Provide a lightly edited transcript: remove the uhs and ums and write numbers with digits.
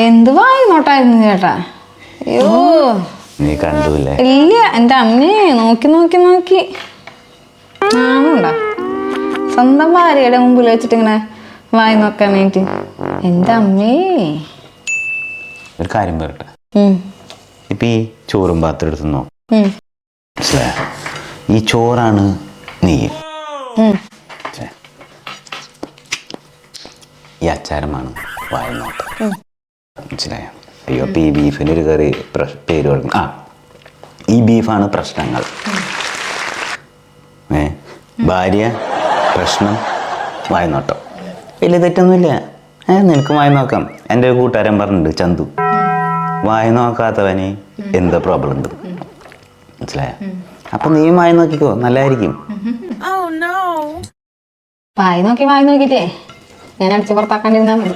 എന്ത് വായി നോട്ടായിരുന്നു ചേട്ടാ. അയ്യോ നീ കണ്ടൂല്ലേ? ഇല്ല എൻ്റെ അമ്മേ, നോക്കി നോക്കി നോക്കി ആണോണ്ടാ സ്വന്തം ഭാര്യയുടെ മുമ്പിൽ വെച്ചിട്ട് ഇങ്ങനെ വായി നോക്കാനായിട്ട്. എൻ്റെ അമ്മേ. ഒരു കാര്യം പറയട്ടെ, ഇപ്പൊ ഈ ചോറും പാത്രം എടുത്തുന്നോ, മനസ്സിലായ? ഈ ചോറാണ് നീ, ഈ അച്ചാരമാണ് വായി നോട്ടം, മനസ്സിലായ? അയ്യോ അപ്പൊ ഈ ബീഫിന് ഒരു കറി പേര് കൊടുക്കണം. ഈ ബീഫാണ് പ്രശ്നങ്ങൾ. ഭാര്യ പ്രശ്നം, വായി നോട്ടം. വലിയ തെറ്റൊന്നുമില്ല. നിനക്ക് വായി നോക്കാം. എൻ്റെ ഒരു കൂട്ടുകാരൻ പറഞ്ഞിട്ടുണ്ട്, ചന്തു, വായി നോക്കാത്തവന് എന്താ പ്രോബ്ലം ഉണ്ട്, മനസ്സിലായ? അപ്പൊ നീ വായി നോക്കിക്കോ, നല്ലതായിരിക്കും. വായി നോക്കിട്ടേ ഞാൻ അടിച്ചു പുറത്താക്കാണ്ടിരുന്നാ മതി.